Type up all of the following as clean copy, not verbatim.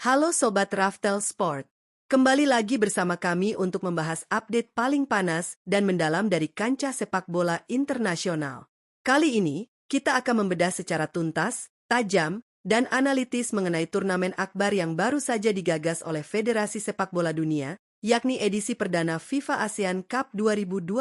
Halo Sobat Raftel Sport, kembali lagi bersama kami untuk membahas update paling panas dan mendalam dari kancah sepak bola internasional. Kali ini, kita akan membedah secara tuntas, tajam, dan analitis mengenai turnamen akbar yang baru saja digagas oleh Federasi Sepak Bola Dunia, yakni edisi perdana FIFA ASEAN Cup 2026.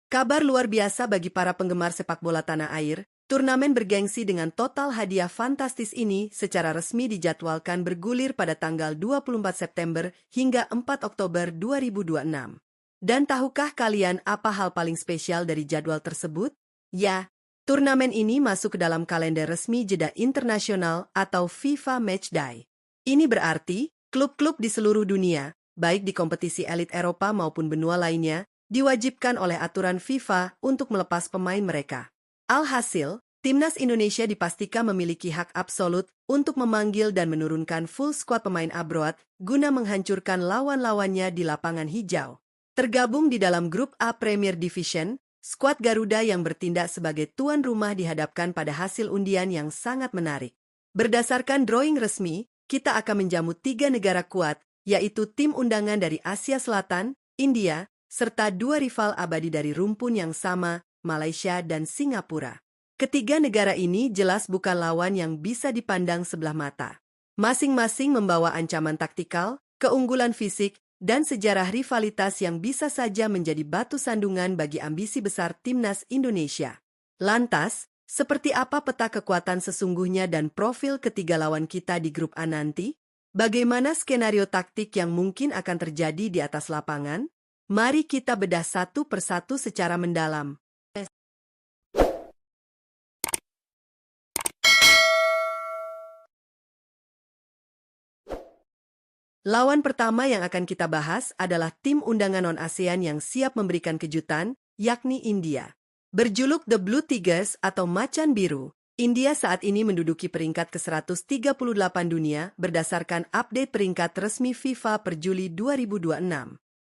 Kabar luar biasa bagi para penggemar sepak bola tanah air. Turnamen bergengsi dengan total hadiah fantastis ini secara resmi dijadwalkan bergulir pada tanggal 24 September hingga 4 Oktober 2026. Dan tahukah kalian apa hal paling spesial dari jadwal tersebut? Ya, turnamen ini masuk ke dalam kalender resmi jeda internasional atau FIFA Matchday. Ini berarti, klub-klub di seluruh dunia, baik di kompetisi elit Eropa maupun benua lainnya, diwajibkan oleh aturan FIFA untuk melepas pemain mereka. Alhasil, Timnas Indonesia dipastikan memiliki hak absolut untuk memanggil dan menurunkan full squad pemain abroad guna menghancurkan lawan-lawannya di lapangan hijau. Tergabung di dalam grup A Premier Division, skuad Garuda yang bertindak sebagai tuan rumah dihadapkan pada hasil undian yang sangat menarik. Berdasarkan drawing resmi, kita akan menjamu 3 negara kuat, yaitu tim undangan dari Asia Selatan, India, serta 2 rival abadi dari rumpun yang sama, Malaysia dan Singapura. Ketiga negara ini jelas bukan lawan yang bisa dipandang sebelah mata. Masing-masing membawa ancaman taktikal, keunggulan fisik, dan sejarah rivalitas yang bisa saja menjadi batu sandungan bagi ambisi besar Timnas Indonesia. Lantas, seperti apa peta kekuatan sesungguhnya dan profil ketiga lawan kita di grup A nanti? Bagaimana skenario taktik yang mungkin akan terjadi di atas lapangan? Mari kita bedah satu persatu secara mendalam. Lawan pertama yang akan kita bahas adalah tim undangan non-ASEAN yang siap memberikan kejutan, yakni India. Berjuluk The Blue Tigers atau Macan Biru, India saat ini menduduki peringkat ke-138 dunia berdasarkan update peringkat resmi FIFA per Juli 2026.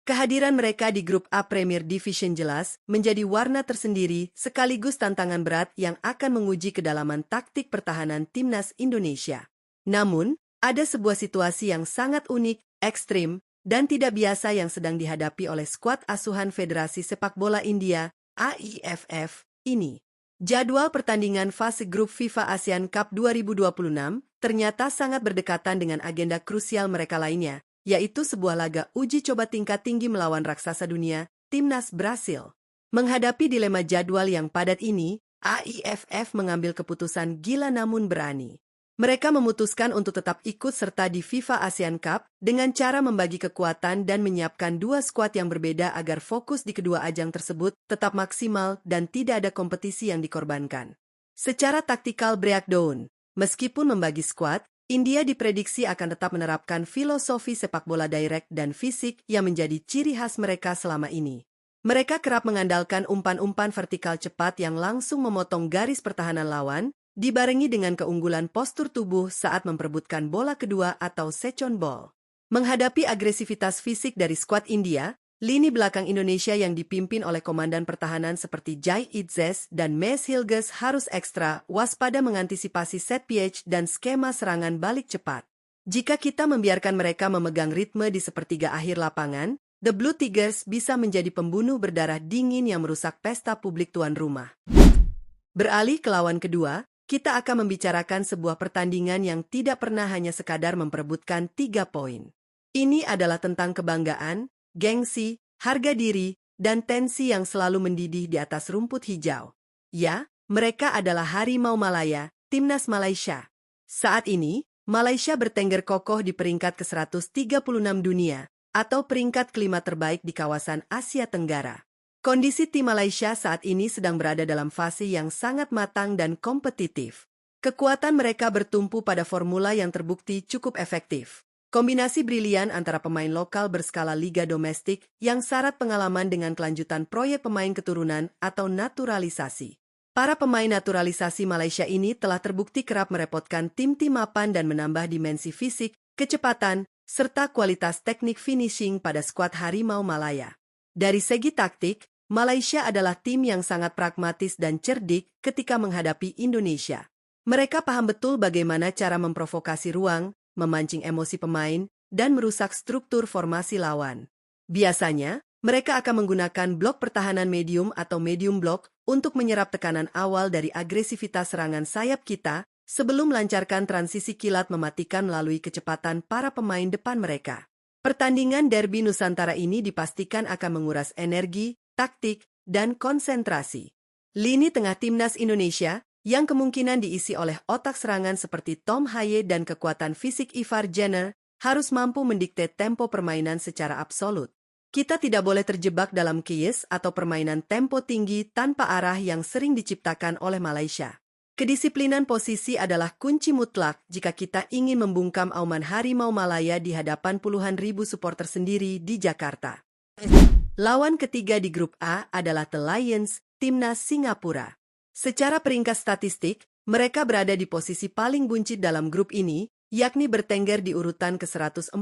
Kehadiran mereka di grup A Premier Division jelas menjadi warna tersendiri sekaligus tantangan berat yang akan menguji kedalaman taktik pertahanan Timnas Indonesia. Namun, ada sebuah situasi yang sangat unik, ekstrim, dan tidak biasa yang sedang dihadapi oleh skuad asuhan Federasi Sepak Bola India, AIFF, ini. Jadwal pertandingan fase grup FIFA ASEAN Cup 2026 ternyata sangat berdekatan dengan agenda krusial mereka lainnya, yaitu sebuah laga uji coba tingkat tinggi melawan raksasa dunia, Timnas Brasil. Menghadapi dilema jadwal yang padat ini, AIFF mengambil keputusan gila namun berani. Mereka memutuskan untuk tetap ikut serta di FIFA ASEAN Cup dengan cara membagi kekuatan dan menyiapkan 2 skuad yang berbeda agar fokus di kedua ajang tersebut tetap maksimal dan tidak ada kompetisi yang dikorbankan. Secara taktikal breakdown, meskipun membagi skuad, India diprediksi akan tetap menerapkan filosofi sepak bola direct dan fisik yang menjadi ciri khas mereka selama ini. Mereka kerap mengandalkan umpan-umpan vertikal cepat yang langsung memotong garis pertahanan lawan, dibarengi dengan keunggulan postur tubuh saat memperebutkan bola kedua atau second ball. Menghadapi agresivitas fisik dari skuad India, lini belakang Indonesia yang dipimpin oleh komandan pertahanan seperti Jai Itzes dan Mes Hilges harus ekstra waspada mengantisipasi set piece dan skema serangan balik cepat. Jika kita membiarkan mereka memegang ritme di sepertiga akhir lapangan, The Blue Tigers bisa menjadi pembunuh berdarah dingin yang merusak pesta publik tuan rumah. Beralih ke lawan kedua, kita akan membicarakan sebuah pertandingan yang tidak pernah hanya sekadar memperebutkan 3 poin. Ini adalah tentang kebanggaan, gengsi, harga diri, dan tensi yang selalu mendidih di atas rumput hijau. Ya, mereka adalah Harimau Malaya, Timnas Malaysia. Saat ini, Malaysia bertengger kokoh di peringkat ke-136 dunia, atau peringkat kelima terbaik di kawasan Asia Tenggara. Kondisi tim Malaysia saat ini sedang berada dalam fase yang sangat matang dan kompetitif. Kekuatan mereka bertumpu pada formula yang terbukti cukup efektif. Kombinasi brilian antara pemain lokal berskala liga domestik yang syarat pengalaman dengan kelanjutan proyek pemain keturunan atau naturalisasi. Para pemain naturalisasi Malaysia ini telah terbukti kerap merepotkan tim-tim mapan dan menambah dimensi fisik, kecepatan, serta kualitas teknik finishing pada skuad Harimau Malaya. Dari segi taktik, Malaysia adalah tim yang sangat pragmatis dan cerdik ketika menghadapi Indonesia. Mereka paham betul bagaimana cara memprovokasi ruang, memancing emosi pemain, dan merusak struktur formasi lawan. Biasanya, mereka akan menggunakan blok pertahanan medium atau medium block untuk menyerap tekanan awal dari agresivitas serangan sayap kita sebelum melancarkan transisi kilat mematikan melalui kecepatan para pemain depan mereka. Pertandingan derby Nusantara ini dipastikan akan menguras energi, taktik, dan konsentrasi. Lini tengah timnas Indonesia, yang kemungkinan diisi oleh otak serangan seperti Tom Haye dan kekuatan fisik Ivar Jenner, harus mampu mendikte tempo permainan secara absolut. Kita tidak boleh terjebak dalam chaos atau permainan tempo tinggi tanpa arah yang sering diciptakan oleh Malaysia. Kedisiplinan posisi adalah kunci mutlak jika kita ingin membungkam auman Harimau Malaya di hadapan puluhan ribu supporter sendiri di Jakarta. Lawan ketiga di grup A adalah The Lions, timnas Singapura. Secara peringkat statistik, mereka berada di posisi paling buncit dalam grup ini, yakni bertengger di urutan ke-148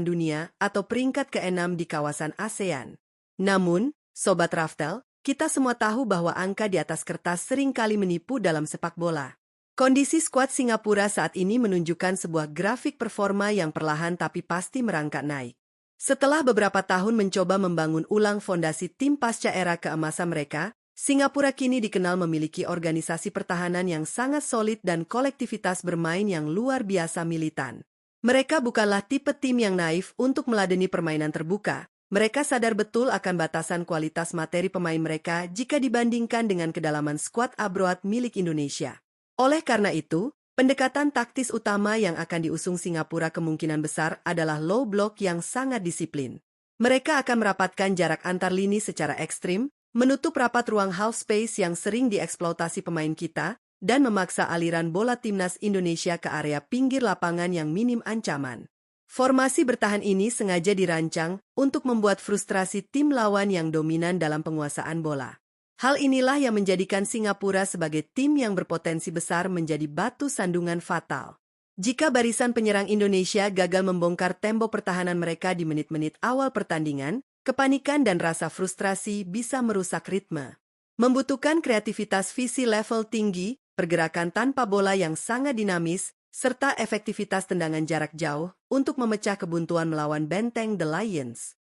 dunia atau peringkat ke-6 di kawasan ASEAN. Namun, Sobat Raftel, kita semua tahu bahwa angka di atas kertas seringkali menipu dalam sepak bola. Kondisi skuad Singapura saat ini menunjukkan sebuah grafik performa yang perlahan tapi pasti merangkak naik. Setelah beberapa tahun mencoba membangun ulang fondasi tim pasca era keemasan mereka, Singapura kini dikenal memiliki organisasi pertahanan yang sangat solid dan kolektivitas bermain yang luar biasa militan. Mereka bukanlah tipe tim yang naif untuk meladeni permainan terbuka. Mereka sadar betul akan batasan kualitas materi pemain mereka jika dibandingkan dengan kedalaman skuad abroad milik Indonesia. Oleh karena itu, pendekatan taktis utama yang akan diusung Singapura kemungkinan besar adalah low block yang sangat disiplin. Mereka akan merapatkan jarak antar lini secara ekstrim, menutup rapat ruang half space yang sering dieksploitasi pemain kita, dan memaksa aliran bola timnas Indonesia ke area pinggir lapangan yang minim ancaman. Formasi bertahan ini sengaja dirancang untuk membuat frustrasi tim lawan yang dominan dalam penguasaan bola. Hal inilah yang menjadikan Singapura sebagai tim yang berpotensi besar menjadi batu sandungan fatal. Jika barisan penyerang Indonesia gagal membongkar tembok pertahanan mereka di menit-menit awal pertandingan, kepanikan dan rasa frustrasi bisa merusak ritme. Membutuhkan kreativitas visi level tinggi, pergerakan tanpa bola yang sangat dinamis, serta efektivitas tendangan jarak jauh untuk memecah kebuntuan melawan benteng The Lions.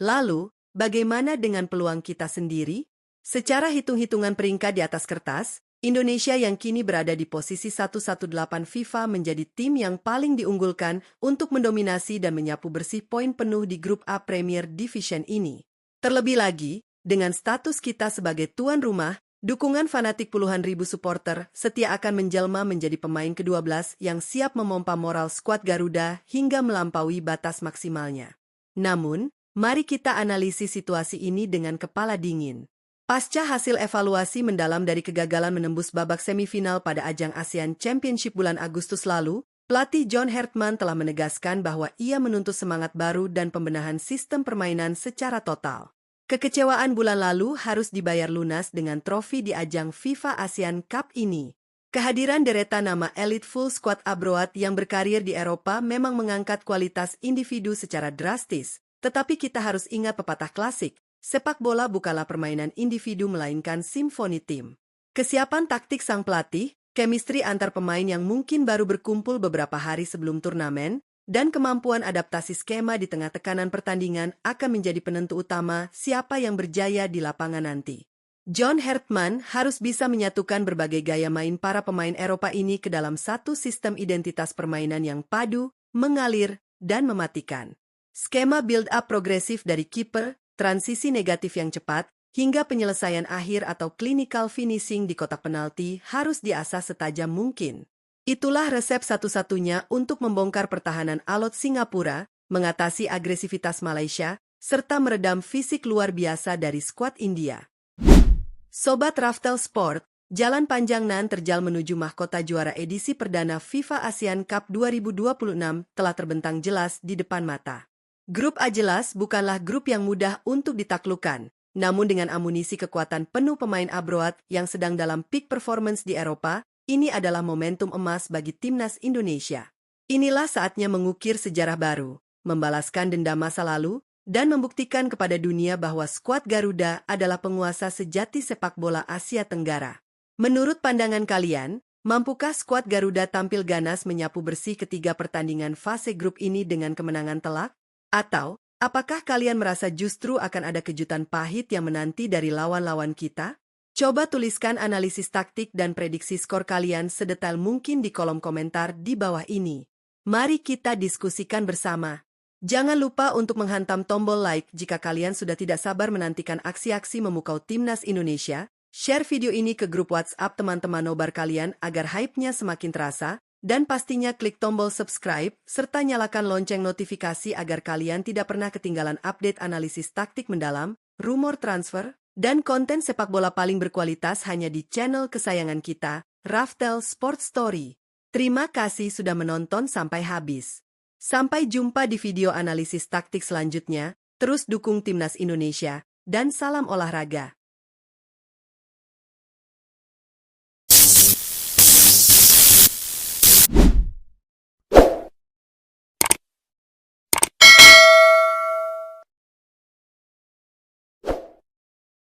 Lalu, bagaimana dengan peluang kita sendiri? Secara hitung-hitungan peringkat di atas kertas, Indonesia yang kini berada di posisi 118 FIFA menjadi tim yang paling diunggulkan untuk mendominasi dan menyapu bersih poin penuh di grup A Premier Division ini. Terlebih lagi, dengan status kita sebagai tuan rumah, dukungan fanatik puluhan ribu supporter setia akan menjelma menjadi pemain ke-12 yang siap memompa moral skuad Garuda hingga melampaui batas maksimalnya. Namun, mari kita analisis situasi ini dengan kepala dingin. Pasca hasil evaluasi mendalam dari kegagalan menembus babak semifinal pada ajang ASEAN Championship bulan Agustus lalu, pelatih John Hartman telah menegaskan bahwa ia menuntut semangat baru dan pembenahan sistem permainan secara total. Kekecewaan bulan lalu harus dibayar lunas dengan trofi di ajang FIFA ASEAN Cup ini. Kehadiran deretan nama elit full squad abroad yang berkarir di Eropa memang mengangkat kualitas individu secara drastis, tetapi kita harus ingat pepatah klasik, sepak bola bukanlah permainan individu melainkan simfoni tim. Kesiapan taktik sang pelatih, chemistry antar pemain yang mungkin baru berkumpul beberapa hari sebelum turnamen, dan kemampuan adaptasi skema di tengah tekanan pertandingan akan menjadi penentu utama siapa yang berjaya di lapangan nanti. John Hartman harus bisa menyatukan berbagai gaya main para pemain Eropa ini ke dalam satu sistem identitas permainan yang padu, mengalir, dan mematikan. Skema build-up progresif dari kiper, transisi negatif yang cepat, hingga penyelesaian akhir atau clinical finishing di kotak penalti harus diasah setajam mungkin. Itulah resep satu-satunya untuk membongkar pertahanan alot Singapura, mengatasi agresivitas Malaysia, serta meredam fisik luar biasa dari skuad India. Sobat Raftel Sport, jalan panjang nan terjal menuju mahkota juara edisi perdana FIFA ASEAN Cup 2026 telah terbentang jelas di depan mata. Grup A jelas bukanlah grup yang mudah untuk ditaklukkan, namun dengan amunisi kekuatan penuh pemain abroad yang sedang dalam peak performance di Eropa, ini adalah momentum emas bagi timnas Indonesia. Inilah saatnya mengukir sejarah baru, membalaskan dendam masa lalu, dan membuktikan kepada dunia bahwa skuad Garuda adalah penguasa sejati sepak bola Asia Tenggara. Menurut pandangan kalian, Mampukah skuad Garuda tampil ganas menyapu bersih ketiga pertandingan fase grup ini dengan kemenangan telak? Atau, apakah kalian merasa justru akan ada kejutan pahit yang menanti dari lawan-lawan kita? Coba tuliskan analisis taktik dan prediksi skor kalian sedetail mungkin di kolom komentar di bawah ini. Mari kita diskusikan bersama. Jangan lupa untuk menghantam tombol like jika kalian sudah tidak sabar menantikan aksi-aksi memukau timnas Indonesia. Share video ini ke grup WhatsApp teman-teman nobar kalian agar hype-nya semakin terasa. Dan pastinya klik tombol subscribe serta nyalakan lonceng notifikasi agar kalian tidak pernah ketinggalan update analisis taktik mendalam, rumor transfer, dan konten sepak bola paling berkualitas hanya di channel kesayangan kita, Raftel Sport Story. Terima kasih sudah menonton sampai habis. Sampai jumpa di video analisis taktik selanjutnya, terus dukung timnas Indonesia, dan salam olahraga.